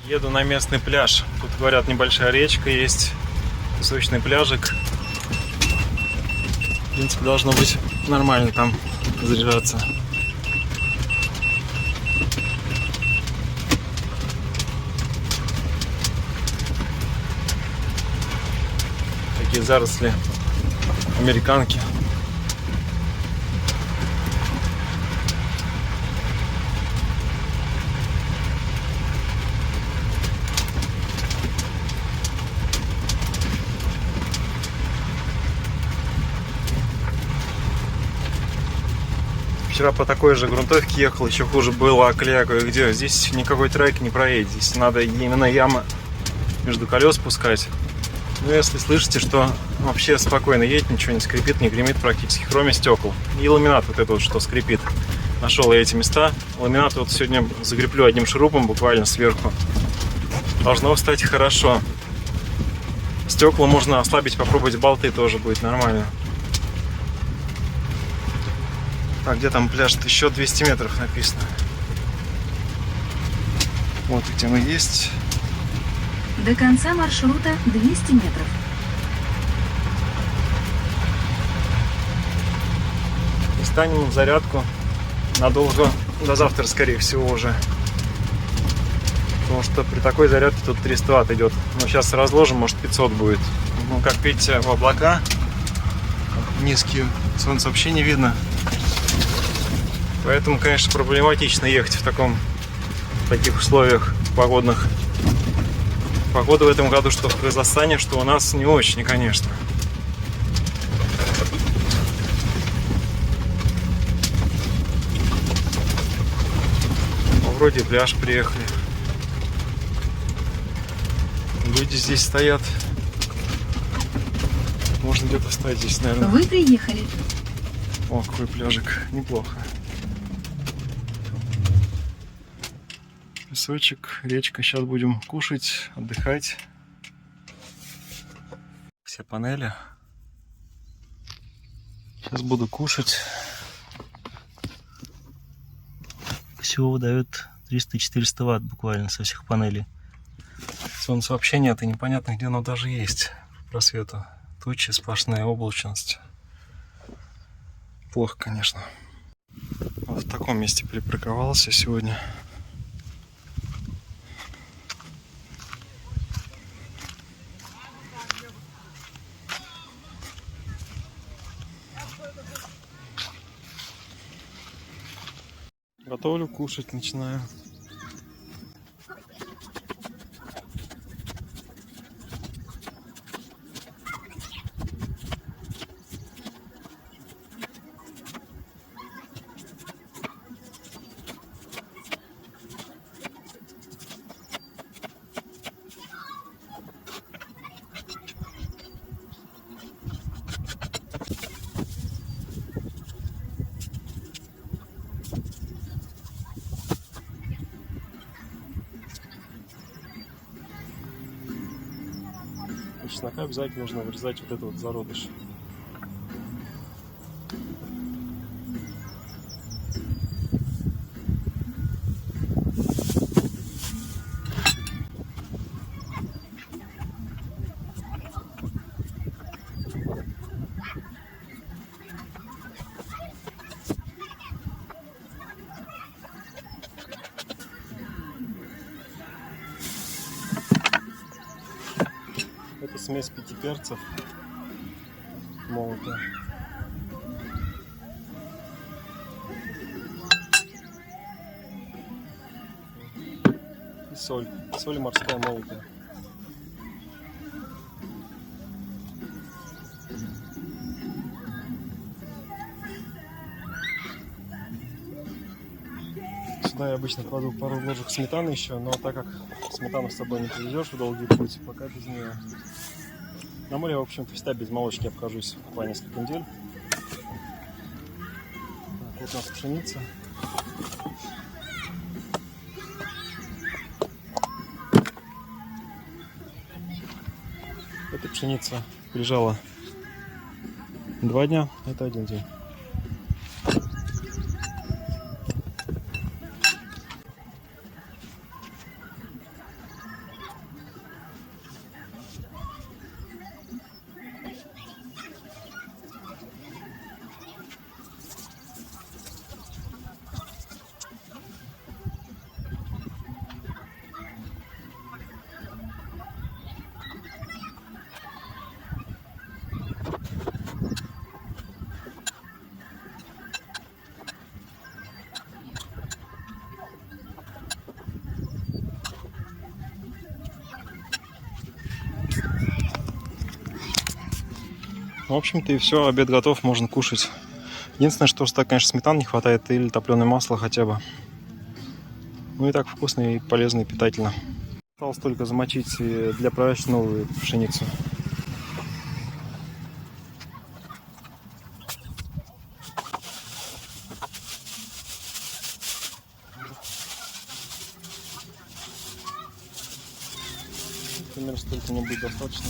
Еду на местный пляж. Тут, говорят, небольшая речка есть, песочный пляжик. В принципе, должно быть нормально там заряжаться. Такие заросли американки. Вчера по такой же грунтовке ехал, еще хуже было, колея кое-где. Здесь никакой трек не проедет. Здесь надо именно ямы между колес пускать. Ну, если слышите, что вообще спокойно едет, ничего не скрипит, не гремит практически, кроме стекол. И ламинат вот этот вот, что скрипит. Нашел я эти места. Ламинат вот сегодня закреплю одним шурупом буквально сверху. Должно встать хорошо. Стекла можно ослабить, попробовать болты, тоже будет нормально. А где там пляж? Еще 200 метров написано. Вот где мы есть. До конца маршрута 200 метров. И станем на зарядку надолго, до завтра, скорее всего, уже. Потому что при такой зарядке тут 300 Вт идет. Но сейчас разложим, может 500 будет. Ну, как видите, в облака низкие, солнце вообще не видно. Поэтому, конечно, проблематично ехать в таких условиях погодных. Погода в этом году, что в Казахстане, что у нас, не очень, конечно. Ну, вроде пляж приехали. Люди здесь стоят. Можно где-то встать здесь, наверное. Вы приехали. О, какой пляжик. Неплохо. Песочек, речка. Сейчас будем кушать, отдыхать. Все панели. Сейчас буду кушать. Всего выдает 300-400 Вт буквально со всех панелей. Солнца вообще нет, и непонятно, где оно даже есть. Просвету. Тучи, сплошная облачность. Плохо, конечно. Вот в таком месте припарковался сегодня. Готовлю, кушать начинаю. Чеснока обязательно нужно вырезать вот этот вот зародыш. Это смесь 5 перцев молотая. И соль. Соль морская молотая. Сюда я обычно кладу пару ложек сметаны еще, но так как сметану с собой не привезешь в долгий путь, пока без нее. На море, в общем-то, всегда без молочки обхожусь по несколько недель. Так, вот у нас пшеница. Эта пшеница лежала 2 дня, это 1 день. В общем-то и все, обед готов, можно кушать. Единственное, что конечно, сметаны не хватает или топленое масло хотя бы. Ну и так вкусно и полезно и питательно. Осталось только замочить для проращивания новую пшеницу. Примерно столько не будет достаточно.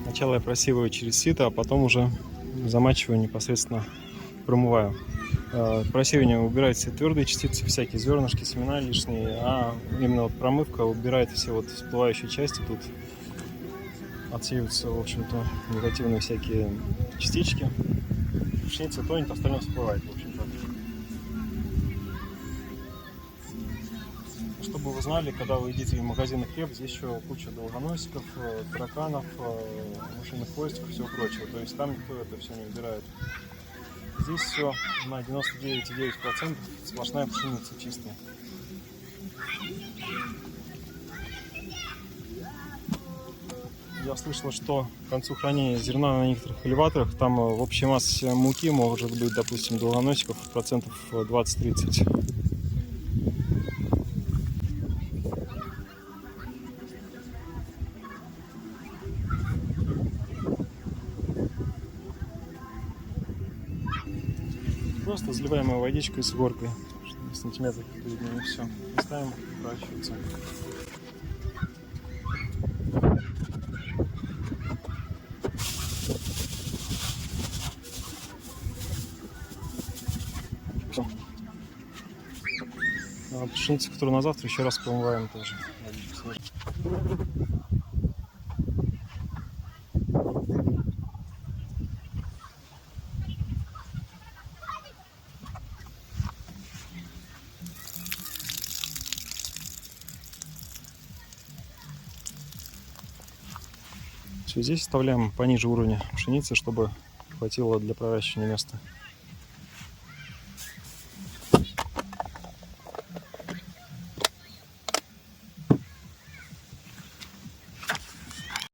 Сначала я просеиваю через сито, а потом уже замачиваю непосредственно, промываю. Просеивание убирает все твердые частицы, всякие зернышки, семена лишние, а именно вот промывка убирает все вот всплывающие части. Тут отсеиваются, в общем-то, негативные всякие частички. Пшеница тонет, остальное всплывает, в общем-то. Чтобы вы знали, когда вы едите в магазинный хлеб, здесь еще куча долгоносиков, тараканов, мышиных хвостиков и всего прочего. То есть там никто это все не убирает. Здесь все на 99,9% сплошная пшеница чистая. Я слышал, что к концу хранения зерна на некоторых элеваторах там в общей массе муки может быть, допустим, долгоносиков процентов 20-30. Просто заливаемая водичкой с горкой, сантиметров перед ними, все. И ставим проращиваться. А пшеницу, которую на завтра, еще раз промываем тоже. Все, здесь оставляем пониже уровня пшеницы, чтобы хватило для проращивания места.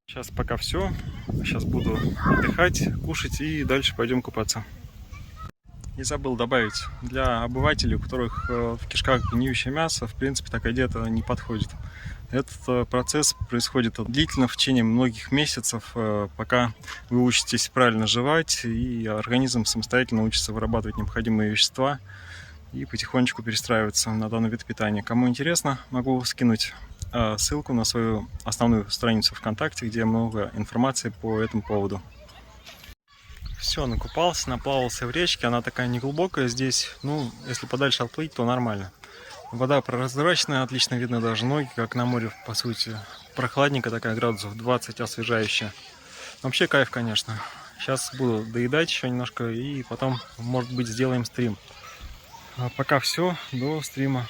Сейчас пока все. Сейчас буду отдыхать, кушать и дальше пойдем купаться. И забыл добавить, для обывателей, у которых в кишках гниющее мясо, в принципе, такая диета не подходит. Этот процесс происходит длительно, в течение многих месяцев, пока вы учитесь правильно жевать, и организм самостоятельно учится вырабатывать необходимые вещества и потихонечку перестраиваться на данный вид питания. Кому интересно, могу скинуть ссылку на свою основную страницу ВКонтакте, где много информации по этому поводу. Все, накупался, наплавался в речке, она такая неглубокая здесь, ну, если подальше отплыть, то нормально. Вода прозрачная, отлично видно даже ноги, как на море, по сути. Прохладненько такая, градусов 20, освежающая. Вообще кайф, конечно. Сейчас буду доедать еще немножко и потом, может быть, сделаем стрим. А пока все, до стрима.